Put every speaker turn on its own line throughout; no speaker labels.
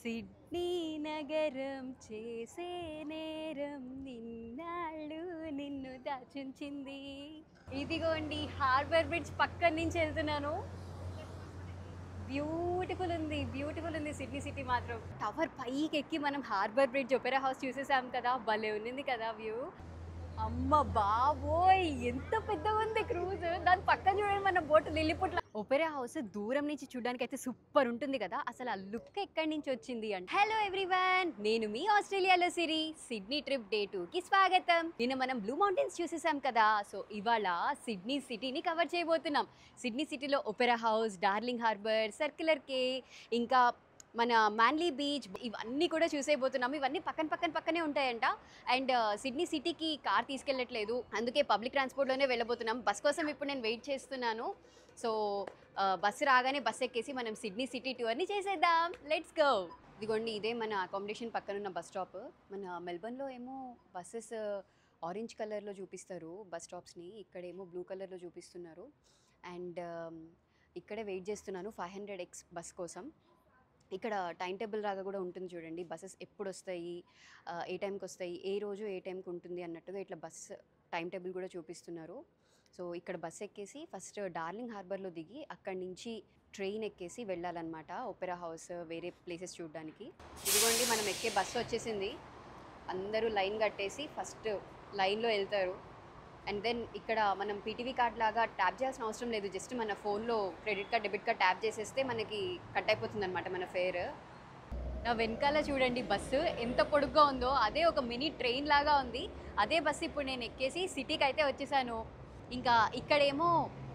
Sydney నగరం చేసే నేరం నిన్నాళ్ళు నిన్ను దాచుంచింది. ఇదిగోండి హార్బర్ బ్రిడ్జ్ పక్కన నుంచి వెళ్తున్నాను. బ్యూటిఫుల్ ఉంది సిడ్నీ సిటీ మాత్రం. టవర్ పైకి ఎక్కి మనం హార్బర్ బ్రిడ్జ్ ఒపెరా హౌస్ చూసేసాం కదా, భలే ఉంది కదా వ్యూ. అమ్మ బాబోయ్ ఎంత పెద్దగా ఉంది క్రూజ్. దాని పక్కన చూడండి మన బోట్ లిల్లీపుట్ల. ఒపెరా హౌస్ దూరం నుంచి చూడడానికి అయితే సూపర్ ఉంటుంది కదా. అసలు ఆ లుక్ ఎక్కడి నుంచి వచ్చింది అంటే, హలో ఎవ్రీవన్, నేను మీ ఆస్ట్రేలియాలో సిరి. సిడ్నీ ట్రిప్ డే 2కి స్వాగతం. నిన్న మనం బ్లూ మౌంటైన్స్ చూసేసాం కదా, సో ఇవాళ సిడ్నీ సిటీని కవర్ చేయబోతున్నాం. సిడ్నీ సిటీలో Opera House, Darling Harbour, Circular Quay, ఇంకా మన మ్యాన్లీ బీచ్, ఇవన్నీ కూడా చూసేయబోతున్నాము. ఇవన్నీ పక్కనే ఉంటాయంట. అండ్ సిడ్నీ సిటీకి కార్ తీసుకెళ్ళట్లేదు, అందుకే పబ్లిక్ ట్రాన్స్పోర్ట్లోనే వెళ్ళబోతున్నాం. బస్ కోసం ఇప్పుడు నేను వెయిట్ చేస్తున్నాను. సో బస్సు రాగానే బస్ ఎక్కేసి మనం సిడ్నీ సిటీ టూర్ని చేసేద్దాం. Let's go. ఇదిగోండి ఇదే మన అకామిడేషన్ పక్కనున్న బస్ స్టాప్. మన మెల్బర్న్లో ఏమో బస్సెస్ ఆరెంజ్ కలర్లో చూపిస్తారు బస్ స్టాప్స్ని, ఇక్కడేమో బ్లూ కలర్లో చూపిస్తున్నారు. అండ్ ఇక్కడే వెయిట్ చేస్తున్నాను 500X బస్ కోసం. ఇక్కడ టైం టేబుల్ లాగా కూడా ఉంటుంది చూడండి, బస్సెస్ ఎప్పుడు వస్తాయి, ఏ టైంకి వస్తాయి, ఏ రోజు ఏ టైంకి ఉంటుంది అన్నట్టుగా ఇట్లా బస్ టైం టేబుల్ కూడా చూపిస్తున్నారు. సో ఇక్కడ బస్ ఎక్కేసి ఫస్ట్ డార్లింగ్ హార్బర్లో దిగి అక్కడి నుంచి ట్రైన్ ఎక్కేసి వెళ్ళాలన్నమాట ఒపెరా హౌస్, వేరే ప్లేసెస్ చూడడానికి. ఇదిగోండి మనం ఎక్కే బస్సు వచ్చేసింది. అందరూ లైన్ కట్టేసి ఫస్ట్ లైన్లో వెళ్తారు. అండ్ దెన్ ఇక్కడ మనం పీటీవీ కార్డ్ లాగా ట్యాప్ చేయాల్సిన అవసరం లేదు, జస్ట్ మన ఫోన్లో credit card debit card tap చేసేస్తే మనకి కట్ అయిపోతుంది అనమాట మన ఫేర్. నా వెనకాల చూడండి బస్సు ఎంత పొడుగ్గా ఉందో, అదే ఒక మినీ ట్రైన్ లాగా ఉంది. అదే బస్సు ఇప్పుడు నేను ఎక్కేసి సిటీకి అయితే వచ్చేసాను. ఇంకా ఇక్కడేమో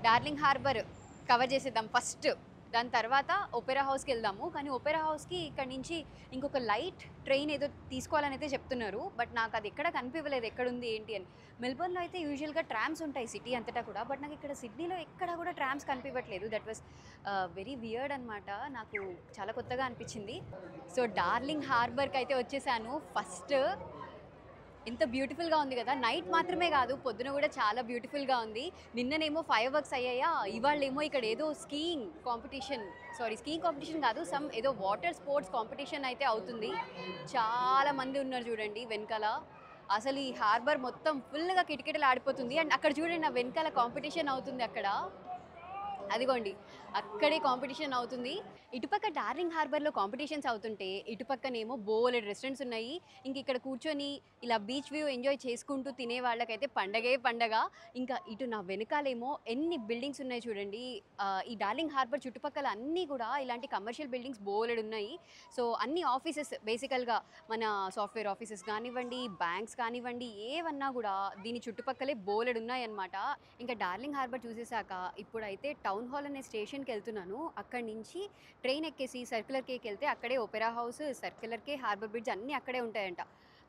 డార్లింగ్ హార్బర్ కవర్ చేసేద్దాం ఫస్ట్, దాని తర్వాత ఒపెరా హౌస్కి వెళ్దాము. కానీ ఒపెరా హౌస్కి ఇక్కడ నుంచి ఇంకొక లైట్ ట్రైన్ ఏదో తీసుకోవాలని అయితే చెప్తున్నారు, బట్ నాకు అది ఎక్కడ కనిపించలేదు ఎక్కడుంది ఏంటి అని. మెల్బర్న్లో అయితే యూజువల్గా ట్రామ్స్ ఉంటాయి సిటీ అంతటా కూడా, బట్ నాకు ఇక్కడ సిడ్నీలో ఎక్కడ కూడా ట్రామ్స్ కనిపించట్లేదు. దట్ వాస్ వెరీ వియర్డ్ అనమాట, నాకు చాలా కొత్తగా అనిపించింది. సో డార్లింగ్ హార్బర్కి అయితే వచ్చేసాను. ఫస్ట్ ఎంత బ్యూటిఫుల్గా ఉంది కదా, నైట్ మాత్రమే కాదు పొద్దున కూడా చాలా బ్యూటిఫుల్గా ఉంది. నిన్ననేమో ఫైర్ వర్క్స్ అయ్యాయా, ఇవాళేమో ఇక్కడ ఏదో స్కీయింగ్ కాంపిటీషన్ కాదు, సమ్ ఏదో వాటర్ స్పోర్ట్స్ కాంపిటీషన్ అయితే అవుతుంది. చాలా మంది ఉన్నారు చూడండి వెనకాల. అసలు ఈ హార్బర్ మొత్తం ఫుల్గా కిటకిటలు ఆడిపోతుంది. అండ్ అక్కడ చూడండి నా వెనకాల కాంపిటీషన్ అవుతుంది అక్కడ, అదిగోండి అక్కడే కాంపిటీషన్ అవుతుంది. ఇటుపక్క డార్లింగ్ హార్బర్లో కాంపిటీషన్స్ అవుతుంటే ఇటుపక్కనేమో బోలెడ్ రెస్టారెంట్స్ ఉన్నాయి. ఇంక ఇక్కడ కూర్చొని ఇలా బీచ్ వ్యూ ఎంజాయ్ చేసుకుంటూ తినే వాళ్ళకైతే పండగ. ఇంకా ఇటు నా వెనకాలేమో ఎన్ని బిల్డింగ్స్ ఉన్నాయి చూడండి. ఈ డార్లింగ్ హార్బర్ చుట్టుపక్కల అన్నీ కూడా ఇలాంటి కమర్షియల్ బిల్డింగ్స్ బోలెడ్ ఉన్నాయి. సో అన్ని ఆఫీసెస్, బేసికల్గా మన సాఫ్ట్వేర్ ఆఫీసెస్ కానివ్వండి, బ్యాంక్స్ కానివ్వండి, ఏవన్నా కూడా దీని చుట్టుపక్కలే బోలెడ్ ఉన్నాయి అన్నమాట. ఇంకా డార్లింగ్ హార్బర్ చూసేసాక ఇప్పుడైతే టౌన్ హాల్ అనే స్టేషన్కి వెళ్తున్నాను. అక్కడి నుంచి ట్రైన్ ఎక్కేసి సర్క్యులర్ కేకి వెళ్తే అక్కడే ఒపెరా హౌస్, సర్క్యులర్ కే, హార్బర్ బ్రిడ్జ్ అన్నీ అక్కడే ఉంటాయంట.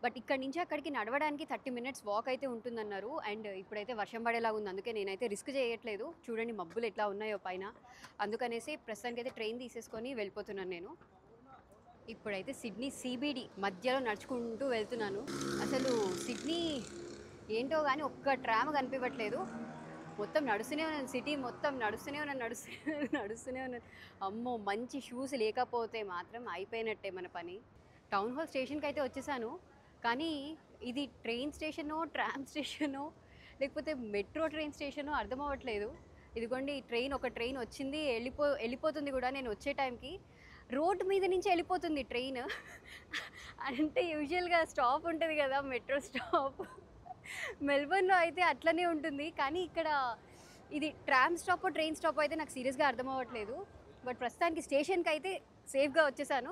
బట్ ఇక్కడ నుంచి అక్కడికి నడవడానికి 30 minutes వాక్ అయితే ఉంటుందన్నారు. అండ్ ఇప్పుడైతే వర్షం పడేలాగా ఉంది, అందుకే నేనైతే రిస్క్ చేయట్లేదు. చూడండి మబ్బులు ఎట్లా ఉన్నాయో పైన, అందుకనేసి ప్రస్తుతానికి అయితే ట్రైన్ తీసేసుకొని వెళ్ళిపోతున్నాను నేను. ఇప్పుడైతే సిడ్నీ CBD మధ్యలో నడుచుకుంటూ వెళ్తున్నాను. అసలు సిడ్నీ ఏంటో కానీ ఒక్క ట్రామ్ కనిపించట్లేదు, మొత్తం నడుస్తూనే ఉన్నాను. సిటీ మొత్తం నడుస్తూనే ఉన్నాను. అమ్మో, మంచి షూస్ లేకపోతే మాత్రం అయిపోయినట్టే మన పని. టౌన్ హాల్ స్టేషన్కి అయితే వచ్చేసాను, కానీ ఇది ట్రైన్ స్టేషనో, ట్రామ్ స్టేషనో, లేకపోతే మెట్రో ట్రైన్ స్టేషనో అర్థం అవ్వట్లేదు. ఇదిగోండి ఒక ట్రైన్ వచ్చింది, వెళ్ళిపోతుంది కూడా. నేను వచ్చే టైంకి రోడ్డు మీద నుంచి వెళ్ళిపోతుంది ట్రైన్. అంటే యూజువల్గా స్టాప్ ఉంటుంది కదా, మెట్రో స్టాప్. మెల్బర్న్లో అయితే అట్లనే ఉంటుంది, కానీ ఇక్కడ ఇది ట్రామ్ స్టాప్ ట్రైన్ స్టాప్ అయితే నాకు సీరియస్గా అర్థం అవ్వట్లేదు. బట్ ప్రస్తుతానికి స్టేషన్కి అయితే సేఫ్గా వచ్చేసాను.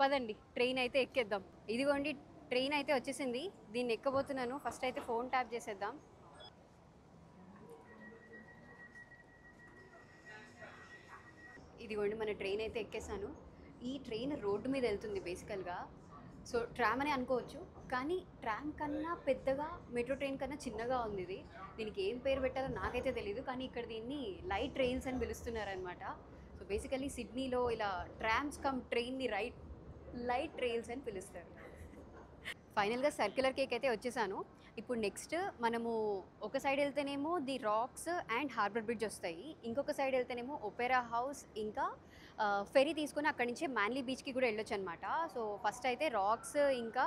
పదండి ట్రైన్ అయితే ఎక్కేద్దాం. ఇదిగోండి ట్రైన్ అయితే వచ్చేసింది, దీన్ని ఎక్కబోతున్నాను. ఫస్ట్ అయితే ఫోన్ ట్యాప్ చేసేద్దాం. ఇదిగోండి మన ట్రైన్ అయితే ఎక్కేసాను. ఈ ట్రైన్ రోడ్డు మీద వెళ్తుంది బేసికల్గా. సో ట్రామ్ అని అనుకోవచ్చు, కానీ ట్రామ్ కన్నా పెద్దగా, మెట్రో ట్రైన్ కన్నా చిన్నగా ఉంది ఇది. దీనికి ఏం పేరు పెట్టాలో నాకైతే తెలియదు, కానీ ఇక్కడ దీన్ని లైట్ రైల్స్ అని పిలుస్తున్నారనమాట. సో బేసికల్లీ సిడ్నీలో ఇలా ట్రామ్స్ కమ్ ట్రైన్ని లైట్ రైల్స్ అని పిలుస్తారు. ఫైనల్గా సర్క్యులర్ కేక్ అయితే వచ్చేసాను. ఇప్పుడు నెక్స్ట్ మనము ఒక సైడ్ వెళ్తేనేమో the Rocks and Harbour Bridge వస్తాయి, ఇంకొక సైడ్ వెళ్తేనేమో ఒపెరా హౌస్ ఇంకా ఫెరీ తీసుకొని అక్కడి నుంచి మ్యాన్లీ బీచ్కి కూడా వెళ్ళొచ్చు అనమాట. సో ఫస్ట్ అయితే రాక్స్ ఇంకా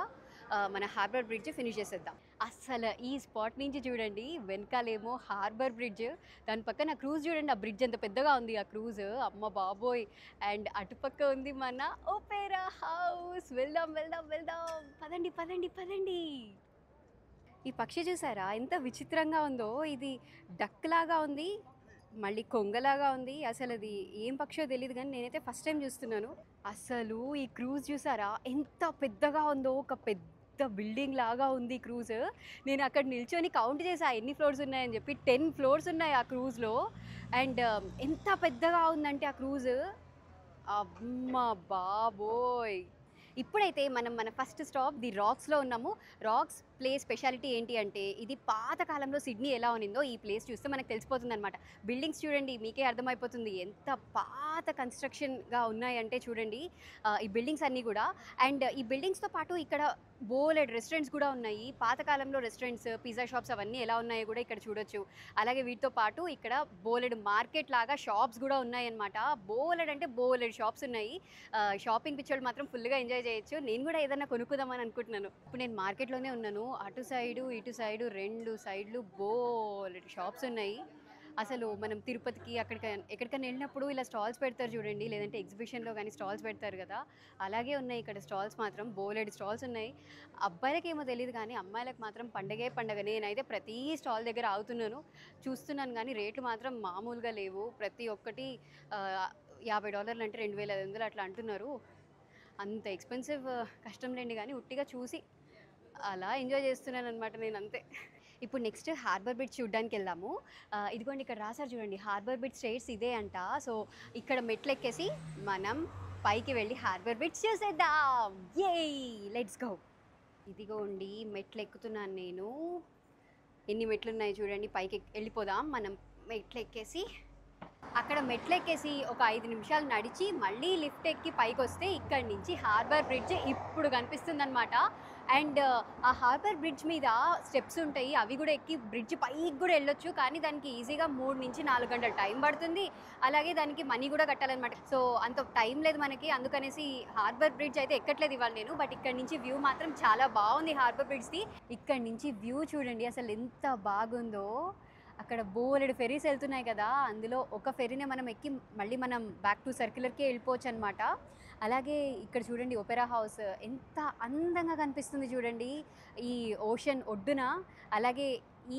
మన హార్బర్ బ్రిడ్జ్ ఫినిష్ చేసేద్దాం. అస్సలు ఈ స్పాట్ నుంచి చూడండి, వెనకాలేమో హార్బర్ బ్రిడ్జ్, దాని పక్కన క్రూజ్ చూడండి, ఆ బ్రిడ్జ్ ఎంత పెద్దగా ఉంది ఆ క్రూజ్, అమ్మ బాబోయ్. అండ్ అటుపక్క ఉంది మన ఒపేరా హౌస్. వెళ్దాం వెళ్దాం వెళ్దాం, పదండి పదండి పదండి. ఈ పక్షి చూసారా ఎంత విచిత్రంగా ఉందో, ఇది డక్ లాగా ఉంది, మళ్ళీ కొంగలాగా ఉంది. అసలు అది ఏం పక్షో తెలియదు కానీ నేనైతే ఫస్ట్ టైం చూస్తున్నాను. అసలు ఈ క్రూజ్ చూసారా ఎంత పెద్దగా ఉందో, ఒక పెద్ద బిల్డింగ్ లాగా ఉంది క్రూజ్. నేను అక్కడ నిల్చొని కౌంట్ చేసా ఎన్ని ఫ్లోర్స్ ఉన్నాయని చెప్పి, 10 ఫ్లోర్స్ ఉన్నాయి ఆ క్రూజ్లో. అండ్ ఎంత పెద్దగా ఉందంటే ఆ క్రూజ్, అమ్మ బాబోయ్. ఇప్పుడైతే మనం మన ఫస్ట్ స్టాప్ ది రాక్స్లో ఉన్నాము. రాక్స్ ప్లేస్ స్పెషాలిటీ ఏంటి అంటే, ఇది పాతకాలంలో సిడ్నీ ఎలా ఉన్నిందో ఈ ప్లేస్ చూస్తే మనకు తెలిసిపోతుంది అనమాట. బిల్డింగ్స్ చూడండి, మీకే అర్థమైపోతుంది ఎంత పాత కన్స్ట్రక్షన్గా ఉన్నాయంటే చూడండి ఈ బిల్డింగ్స్ అన్నీ కూడా. అండ్ ఈ బిల్డింగ్స్తో పాటు ఇక్కడ బోలెడ్ రెస్టారెంట్స్ కూడా ఉన్నాయి. పాతకాలంలో రెస్టారెంట్స్, పిజ్జా షాప్స్ అవన్నీ ఎలా ఉన్నాయో కూడా ఇక్కడ చూడొచ్చు. అలాగే వీటితో పాటు ఇక్కడ బోలెడ్ మార్కెట్ లాగా షాప్స్ కూడా ఉన్నాయన్నమాట. బోలెడ్ అంటే బోలెడ్ షాప్స్ ఉన్నాయి. షాపింగ్ పిక్చర్లు మాత్రం ఫుల్గా ఎంజాయ్ చేయొచ్చు. నేను కూడా ఏదైనా కొనుక్కుందామని అనుకుంటున్నాను. ఇప్పుడు నేను మార్కెట్లోనే ఉన్నాను. అటు సైడు ఇటు సైడు 2 సైడ్లు బోలెడ్ షాప్స్ ఉన్నాయి. అసలు మనం తిరుపతికి ఎక్కడికైనా వెళ్ళినప్పుడు ఇలా స్టాల్స్ పెడతారు చూడండి, లేదంటే ఎగ్జిబిషన్లో కానీ స్టాల్స్ పెడతారు కదా, అలాగే ఉన్నాయి ఇక్కడ స్టాల్స్ మాత్రం. బోలెడ్ స్టాల్స్ ఉన్నాయి. అబ్బాయిలకి ఏమో తెలియదు కానీ అమ్మాయిలకు మాత్రం పండగే పండగ. నేనైతే ప్రతి స్టాల్ దగ్గర ఆగుతున్నాను, చూస్తున్నాను, కానీ రేట్లు మాత్రం మామూలుగా లేవు. ప్రతి ఒక్కటి $50 అంటే 2500 అట్లా అంటున్నారు. అంత ఎక్స్పెన్సివ్ కష్టం లేండి, కానీ ఉట్టిగా చూసి అలా ఎంజాయ్ చేస్తున్నాను అనమాట నేను, అంతే. ఇప్పుడు నెక్స్ట్ హార్బర్ బ్రిడ్జ్ చూడడానికి వెళ్దాము. ఇదిగోండి ఇక్కడ రాసారు చూడండి, హార్బర్ బ్రిడ్జ్ స్టేట్స్ ఇదే అంట. సో ఇక్కడ మెట్లు ఎక్కేసి మనం పైకి వెళ్ళి హార్బర్ బ్రిడ్జ్ చూసేద్దాం. ఏయ్ లెట్స్ గో. ఇదిగోండి మెట్లు ఎక్కుతున్నాను నేను. ఎన్ని మెట్లు ఉన్నాయి చూడండి, పైకి వెళ్ళిపోదాం. మనం మెట్లు ఎక్కేసి అక్కడ మెట్లు ఎక్కేసి ఒక 5 నిమిషాలు నడిచి మళ్ళీ లిఫ్ట్ ఎక్కి పైకి వస్తే ఇక్కడి నుంచి హార్బర్ బ్రిడ్జ్ ఇప్పుడు కనిపిస్తుంది అనమాట. అండ్ ఆ హార్బర్ బ్రిడ్జ్ మీద స్టెప్స్ ఉంటాయి, అవి కూడా ఎక్కి బ్రిడ్జ్ పైకి కూడా వెళ్ళొచ్చు. కానీ దానికి ఈజీగా 3 నుంచి 4 గంటల టైం పడుతుంది. అలాగే దానికి మనీ కూడా కట్టాలన్నమాట. సో అంత టైం లేదు మనకి, అందుకనేసి హార్బర్ బ్రిడ్జ్ అయితే ఎక్కట్లేదు ఇవాళ నేను. బట్ ఇక్కడ నుంచి వ్యూ మాత్రం చాలా బాగుంది హార్బర్ బ్రిడ్జ్ది. ఇక్కడ నుంచి వ్యూ చూడండి అసలు ఎంత బాగుందో. అక్కడ బోలెడు ఫెరీస్ వెళ్తున్నాయి కదా, అందులో ఒక ఫెరీనే మనం ఎక్కి మళ్ళీ మనం బ్యాక్ టు సర్క్యులర్కే వెళ్ళిపోవచ్చు అనమాట. అలాగే ఇక్కడ చూడండి ఒపెరా హౌస్ ఎంత అందంగా కనిపిస్తుంది చూడండి ఈ ఓషన్ ఒడ్డున. అలాగే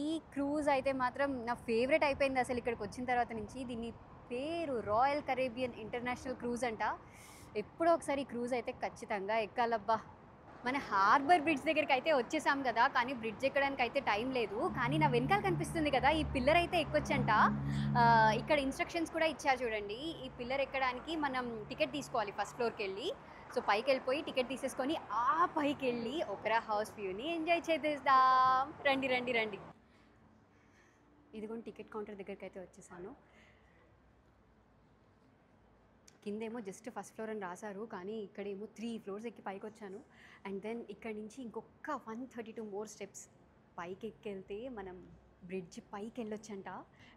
ఈ క్రూజ్ అయితే మాత్రం నా ఫేవరెట్ అయిపోయింది అసలు ఇక్కడికి వచ్చిన తర్వాత నుంచి. దీని పేరు రాయల్ కరేబియన్ ఇంటర్నేషనల్ క్రూజ్ అంట. ఎప్పుడో ఒకసారి ఈ క్రూజ్ అయితే ఖచ్చితంగా ఎక్కాలబ్బా. మన హార్బర్ బ్రిడ్జ్ దగ్గరికి అయితే వచ్చేసాం కదా, కానీ బ్రిడ్జ్ ఎక్కడానికి అయితే టైం లేదు. కానీ నా వెనకాల కనిపిస్తుంది కదా ఈ పిల్లర్ అయితే ఎక్కొచ్చంట. ఇక్కడ ఇన్స్ట్రక్షన్స్ కూడా ఇచ్చారు చూడండి. ఈ పిల్లర్ ఎక్కడానికి మనం టికెట్ తీసుకోవాలి ఫస్ట్ ఫ్లోర్కి వెళ్ళి. సో పైకి వెళ్ళిపోయి టికెట్ తీసేసుకొని ఆ పైకి వెళ్ళి ఒపెరా హౌస్ వ్యూని ఎంజాయ్ చేసేద్దాం. రండి రండి రండి. ఇదిగోండి టికెట్ కౌంటర్ దగ్గరికి అయితే వచ్చేసాను. కిందేమో జస్ట్ ఫస్ట్ ఫ్లోర్ అని రాశారు, కానీ ఇక్కడేమో 3 ఫ్లోర్స్ ఎక్కి పైకి వచ్చాను. అండ్ దెన్ ఇక్కడ నుంచి ఇంకొక 132 మోర్ స్టెప్స్ పైకి ఎక్కెళ్తే మనం బ్రిడ్జ్ పైకి వెళ్ళొచ్చంట.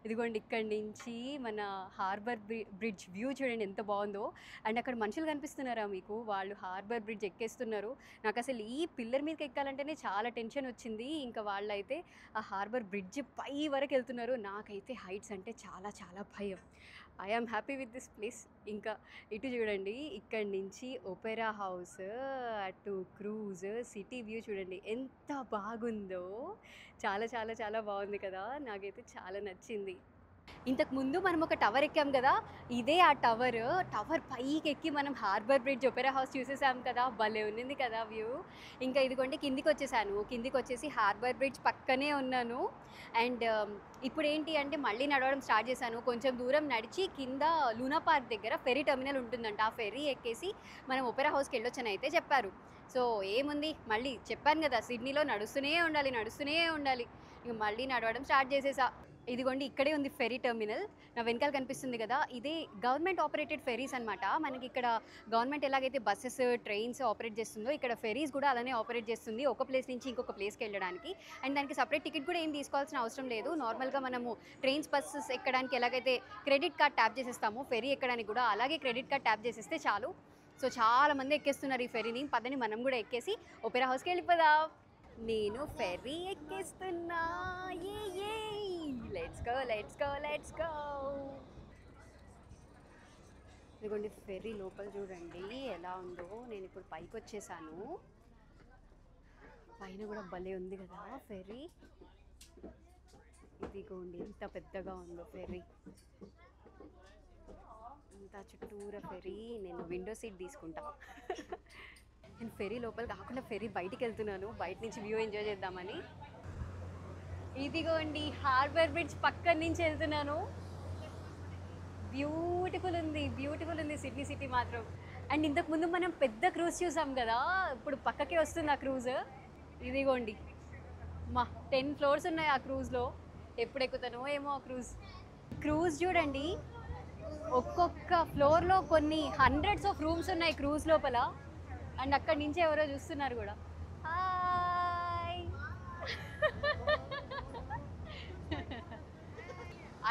ఇదిగోండి ఇక్కడి నుంచి మన హార్బర్ బ్రిడ్జ్ వ్యూ చూడండి ఎంత బాగుందో. అండ్ అక్కడ మనుషులు కనిపిస్తున్నారా మీకు, వాళ్ళు హార్బర్ బ్రిడ్జ్ ఎక్కేస్తున్నారు. నాకు అసలు ఈ పిల్లర్ మీదకి ఎక్కాలంటేనే చాలా టెన్షన్ వచ్చింది. ఇంకా వాళ్ళైతే ఆ హార్బర్ బ్రిడ్జ్ పై వరకు వెళ్తున్నారు. నాకైతే హైట్స్ అంటే చాలా చాలా భయం. I am happy with this place. ఇంకా ఇటు చూడండి ఇక్కడి నుంచి ఒపెరా హౌస్, అటు క్రూజ్, సిటీ వ్యూ చూడండి ఎంత బాగుందో. చాలా చాలా చాలా బాగుంది కదా, నాకైతే చాలా నచ్చింది. ఇంతకుముందు మనం ఒక టవర్ ఎక్కాం కదా, ఇదే ఆ టవర్ పైకి ఎక్కి మనం హార్బర్ బ్రిడ్జ్ ఒపెరా హౌస్ చూసేసాం కదా, భలే ఉన్నింది కదా వ్యూ. ఇంకా ఇదిగోండి కిందికి వచ్చేసాను. కిందికి వచ్చేసి హార్బర్ బ్రిడ్జ్ పక్కనే ఉన్నాను. అండ్ ఇప్పుడు ఏంటి అంటే మళ్ళీ నడవడం స్టార్ట్ చేశాను. కొంచెం దూరం నడిచి కింద లూనా పార్క్ దగ్గర ఫెరీ టెర్మినల్ ఉంటుందంట, ఆ ఫెరీ ఎక్కేసి మనం ఒపెరా హౌస్కి వెళ్ళొచ్చని అయితే చెప్పారు. సో ఏముంది, మళ్ళీ చెప్పాను కదా సిడ్నీలో నడుస్తూనే ఉండాలి. ఇంక మళ్ళీ నడవడం స్టార్ట్ చేసేసా. ఇదిగోండి ఇక్కడే ఉంది ఫెరీ టెర్మినల్. నా వెనకాల కనిపిస్తుంది కదా, ఇదే గవర్నమెంట్ ఆపరేటెడ్ ఫెరీస్ అనమాట. మనకి ఇక్కడ గవర్నమెంట్ ఎలాగైతే బస్సెస్, ట్రైన్స్ ఆపరేట్ చేస్తుందో ఇక్కడ ఫెరీస్ కూడా అలానే ఆపరేట్ చేస్తుంది, ఒక ప్లేస్ నుంచి ఇంకొక ప్లేస్కి వెళ్ళడానికి. అండ్ దానికి సపరేట్ టికెట్ కూడా ఏం తీసుకోవాల్సిన అవసరం లేదు. నార్మల్గా మనము ట్రైన్స్, బస్సెస్ ఎక్కడానికి ఎలాగైతే క్రెడిట్ కార్డ్ ట్యాప్ చేసేస్తామో, ఫెరీ ఎక్కడానికి కూడా అలాగే క్రెడిట్ కార్డ్ ట్యాప్ చేసేస్తే చాలు. సో చాలా మంది ఎక్కేస్తున్నారు ఈ ఫెరీని. పదని మనం కూడా ఎక్కేసి ఒపెరా హౌస్కి వెళ్ళిపోదాం. నేను ఫెర్రీ ఎక్కేస్తున్నా. Let's go let's go let's go. ఇదిగోండి ఫెర్రీ లోపల చూడండి ఎలా ఉందో. నేను ఇప్పుడు పైకి వచ్చేసాను. పైన కూడా భలే ఉంది కదా ఫెర్రీ. ఇదిగోండి ఎంత పెద్దగా ఉందో ఫెర్రీ, అంతా చుట్టూరా ఫెర్రీ. నేను విండో సీట్ తీసుకుంటా. నేను ఫెరీ లోపల కాకుండా ఫెరీ బయటికి వెళ్తున్నాను, బయట నుంచి వ్యూ ఎంజాయ్ చేద్దామని. ఇదిగోండి హార్బర్ బ్రిడ్జ్ పక్కన నుంచి వెళ్తున్నాను. బ్యూటిఫుల్ ఉంది సిడ్నీ సిటీ మాత్రం. అండ్ ఇంతకుముందు మనం పెద్ద క్రూజ్ చూసాం కదా, ఇప్పుడు పక్కకే వస్తుంది ఆ క్రూజ్. ఇదిగోండి మా 10 ఫ్లోర్స్ ఉన్నాయి ఆ క్రూజ్లో. ఎప్పుడు ఎక్కుతానో ఏమో ఆ క్రూజ్ చూడండి. ఒక్కొక్క ఫ్లోర్లో కొన్ని హండ్రెడ్స్ ఆఫ్ రూమ్స్ ఉన్నాయి క్రూజ్ లోపల. అండ్ అక్కడి నుంచి ఎవరో చూస్తున్నారు కూడా. హాయ్.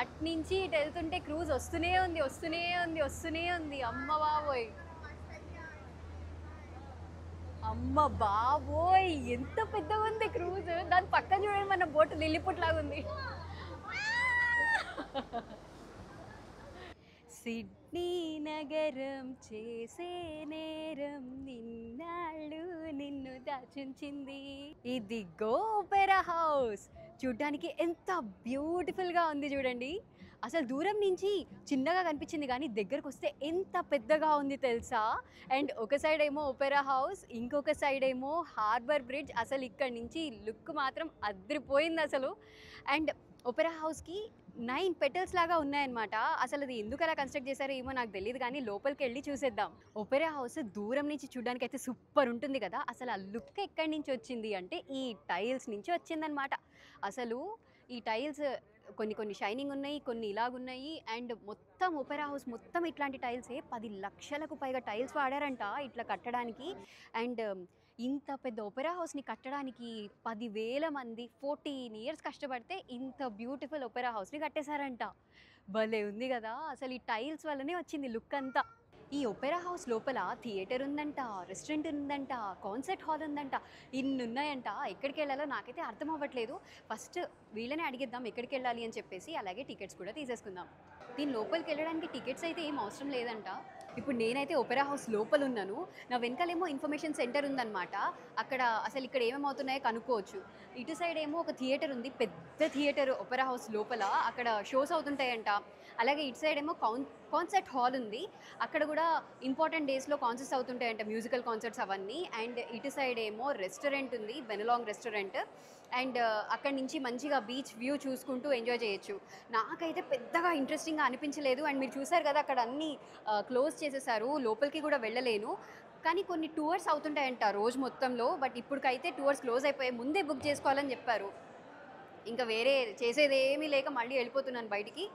అట్నుంచి ఇటు వెళ్తుంటే క్రూజ్ వస్తూనే ఉంది. అమ్మ బాబోయ్ ఎంత పెద్దగా ఉంది క్రూజ్. దాని పక్కన చూడండి మన బోట్ లిల్లిపుట్లాగా ఉంది. సిడ్నీ నగరం చేసే నేరం నిన్నాళ్ళు నిన్ను దాచుంచింది. ఇదిగో ఒపెరా హౌస్. చూడ్డానికి ఎంత బ్యూటిఫుల్గా ఉంది చూడండి. అసలు దూరం నుంచి చిన్నగా కనిపించింది కానీ దగ్గరకు వస్తే ఎంత పెద్దగా ఉంది తెలుసా. అండ్ ఒక సైడ్ ఏమో ఒపెరా హౌస్, ఇంకొక సైడ్ ఏమో హార్బర్ బ్రిడ్జ్. అసలు ఇక్కడ నుంచి లుక్ మాత్రం అదిరిపోయింది అసలు. అండ్ ఒపెరా హౌస్కి 9 పెటల్స్ లాగా ఉన్నాయన్నమాట. అసలు అది ఎందుకు అలా కన్స్ట్రక్ట్ చేశారో ఏమో నాకు తెలియదు, కానీ లోపలికి వెళ్ళి చూసేద్దాం. ఒపెరా హౌస్ దూరం నుంచి చూడడానికి అయితే సూపర్ ఉంటుంది కదా. అసలు ఆ లుక్ ఎక్కడి నుంచి వచ్చింది అంటే ఈ టైల్స్ నుంచి వచ్చిందనమాట. అసలు ఈ టైల్స్ కొన్ని షైనింగ్ ఉన్నాయి, కొన్ని ఇలాగున్నాయి. అండ్ మొత్తం ఒపెరా హౌస్ మొత్తం ఇట్లాంటి టైల్సే. 10 లక్షలకు పైగా టైల్స్ వాడారంట ఇట్లా కట్టడానికి. అండ్ ఇంత పెద్ద ఒపెరా హౌస్ని కట్టడానికి 10,000 మంది 14 ఇయర్స్ కష్టపడితే ఇంత బ్యూటిఫుల్ ఒపెరా హౌస్ని కట్టేశారంట. భలే ఉంది కదా. అసలు ఈ టైల్స్ వల్లనే వచ్చింది లుక్ అంతా. ఈ ఒపెరా హౌస్ లోపల థియేటర్ ఉందంట, రెస్టారెంట్ ఉందంట, కాన్సర్ట్ హాల్ ఉందంట, ఇన్ని ఉన్నాయంట. ఎక్కడికి వెళ్ళాలో నాకైతే అర్థం అవ్వట్లేదు. ఫస్ట్ వీళ్ళనే అడిగిద్దాం ఎక్కడికి వెళ్ళాలి అని చెప్పేసి. అలాగే టికెట్స్ కూడా తీసేసుకుందాం. దీని లోపలికి వెళ్ళడానికి టికెట్స్ అయితే ఏం అవసరం లేదంట. ఇప్పుడు నేనైతే ఒపెరా హౌస్ లోపల ఉన్నాను. నా వెనకాలేమో ఇన్ఫర్మేషన్ సెంటర్ ఉందన్నమాట. అక్కడ అసలు ఇక్కడ ఏమేమవుతున్నాయో కనుక్కోవచ్చు. ఇటు సైడ్ ఏమో ఒక థియేటర్ ఉంది, పెద్ద థియేటర్ ఒపెరా హౌస్ లోపల. అక్కడ షోస్ అవుతుంటాయంట. అలాగే ఇటు సైడ్ ఏమో కాన్సర్ట్ హాల్ ఉంది. అక్కడ కూడా ఇంపార్టెంట్ డేస్లో కాన్సర్ట్స్ అవుతుంటాయంట, మ్యూజికల్ కాన్సర్ట్స్ అవన్నీ. అండ్ ఇటు సైడ్ ఏమో రెస్టారెంట్ ఉంది, బెనలాంగ్ రెస్టారెంట్. అండ్ అక్కడి నుంచి మంచిగా బీచ్ వ్యూ చూసుకుంటూ ఎంజాయ్ చేయొచ్చు. నాకైతే పెద్దగా ఇంట్రెస్టింగ్గా అనిపించలేదు. అండ్ మీరు చూసారు కదా అక్కడ అన్నీ క్లోజ్ చేసేసారు, లోపలికి కూడా వెళ్ళలేను. కానీ కొన్ని టూర్స్ అవుతుంటాయంట రోజు మొత్తంలో. బట్ ఇప్పటికైతే టూర్స్ క్లోజ్ అయిపోయాయి, ముందే బుక్ చేసుకోవాలని చెప్పారు. ఇంకా వేరే చేసేది ఏమీ లేక మళ్ళీ వెళ్ళిపోతున్నాను బయటికి.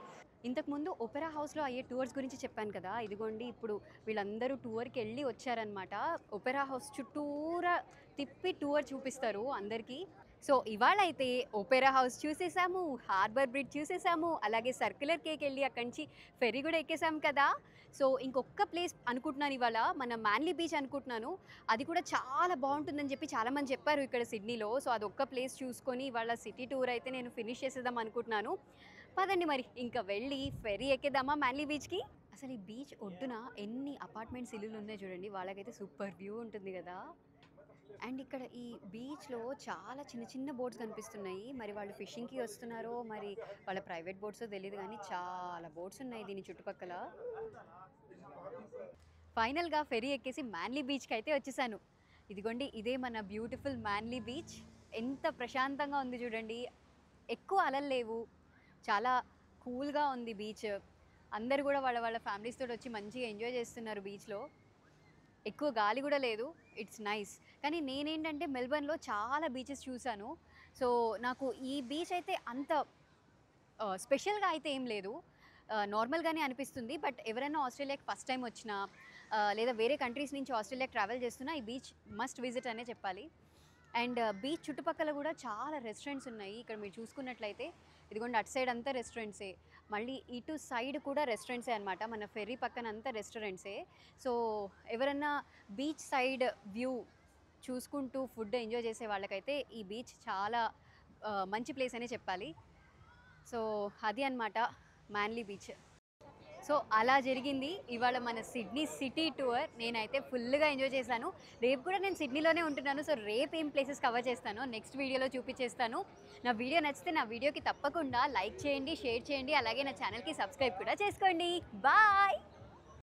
ఇంతకుముందు ఒపెరా హౌస్లో అయ్యే టూర్స్ గురించి చెప్పాను కదా. ఇదిగోండి ఇప్పుడు వీళ్ళందరూ టూర్కి వెళ్ళి వచ్చారనమాట. ఒపెరా హౌస్ చుట్టూరా తిప్పి టూర్ చూపిస్తారు అందరికీ. సో ఇవాళ అయితే ఒపెరా హౌస్ చూసేసాము, హార్బర్ బ్రిడ్జ్ చూసేసాము, అలాగే సర్క్యులర్ కేక్ వెళ్ళి అక్కడి నుంచి ఫెరీ కూడా ఎక్కేసాం కదా. సో ఇంకొక ప్లేస్ అనుకుంటున్నాను ఇవాళ, మన మ్యాన్లీ బీచ్ అనుకుంటున్నాను. అది కూడా చాలా బాగుంటుందని చెప్పి చాలామంది చెప్పారు ఇక్కడ సిడ్నీలో. సో అదొక్క ప్లేస్ చూసుకొని ఇవాళ సిటీ టూర్ అయితే నేను ఫినిష్ చేసేద్దాం అనుకుంటున్నాను. పదండి మరి ఇంకా వెళ్ళి ఫెరీ ఎక్కేద్దామా మ్యాన్లీ బీచ్కి. అసలు ఈ బీచ్ ఒడ్డున ఎన్ని అపార్ట్మెంట్స్ ఇల్లులు ఉన్నాయి చూడండి, వాళ్ళకైతే సూపర్ వ్యూ ఉంటుంది కదా. అండ్ ఇక్కడ ఈ బీచ్లో చాలా చిన్న చిన్న బోట్స్ కనిపిస్తున్నాయి. మరి వాళ్ళు ఫిషింగ్కి వస్తున్నారో మరి వాళ్ళ ప్రైవేట్ బోట్సో తెలియదు, కానీ చాలా బోట్స్ ఉన్నాయి దీని చుట్టుపక్కల. ఫైనల్గా ఫెరీ ఎక్కేసి మ్యాన్లీ బీచ్కి అయితే వచ్చేసాను. ఇదిగోండి ఇదే మన బ్యూటిఫుల్ మ్యాన్లీ బీచ్. ఎంత ప్రశాంతంగా ఉంది చూడండి, ఎక్కువ అలలు లేవు, చాలా కూల్గా ఉంది బీచ్. అందరు కూడా వాళ్ళ వాళ్ళ ఫ్యామిలీస్ తోటి వచ్చి మంచిగా ఎంజాయ్ చేస్తున్నారు బీచ్లో. ఎక్కువ గాలి కూడా లేదు, ఇట్స్ నైస్. కానీ నేనేంటంటే మెల్బర్న్లో చాలా బీచెస్ చూశాను. సో నాకు ఈ బీచ్ అయితే అంత స్పెషల్గా అయితే ఏం లేదు, నార్మల్గానే అనిపిస్తుంది. బట్ ఎవరైనా ఆస్ట్రేలియాకి ఫస్ట్ టైం వచ్చినా లేదా వేరే కంట్రీస్ నుంచి ఆస్ట్రేలియాకి ట్రావెల్ చేస్తున్నా ఈ బీచ్ మస్ట్ విజిట్ అనే చెప్పాలి. అండ్ బీచ్ చుట్టుపక్కల కూడా చాలా రెస్టారెంట్స్ ఉన్నాయి. ఇక్కడ మీరు చూసుకున్నట్లయితే ఇదిగోండి అటు సైడ్ అంతా రెస్టారెంట్సే, మళ్ళీ ఇటు సైడ్ కూడా రెస్టారెంట్సే అనమాట. మన ఫెర్రీ పక్కన అంతా రెస్టారెంట్సే. సో ఎవరన్నా బీచ్ సైడ్ వ్యూ చూసుకుంటూ ఫుడ్ ఎంజాయ్ చేసే వాళ్ళకైతే ఈ బీచ్ చాలా మంచి ప్లేస్ అనే చెప్పాలి. సో అది అన్నమాట మ్యాన్లీ బీచ్. సో అలా జరిగింది ఇవాళ మన సిడ్నీ సిటీ టూర్. నేనైతే ఫుల్గా ఎంజాయ్ చేశాను. రేపు కూడా నేను సిడ్నీలోనే ఉంటున్నాను. సో రేపు ఏం ప్లేసెస్ కవర్ చేస్తానో నెక్స్ట్ వీడియోలో చూపించేస్తాను. నా వీడియో నచ్చితే నా వీడియోకి తప్పకుండా లైక్ చేయండి, షేర్ చేయండి, అలాగే నా ఛానల్కి సబ్స్క్రైబ్ కూడా చేసుకోండి. బాయ్.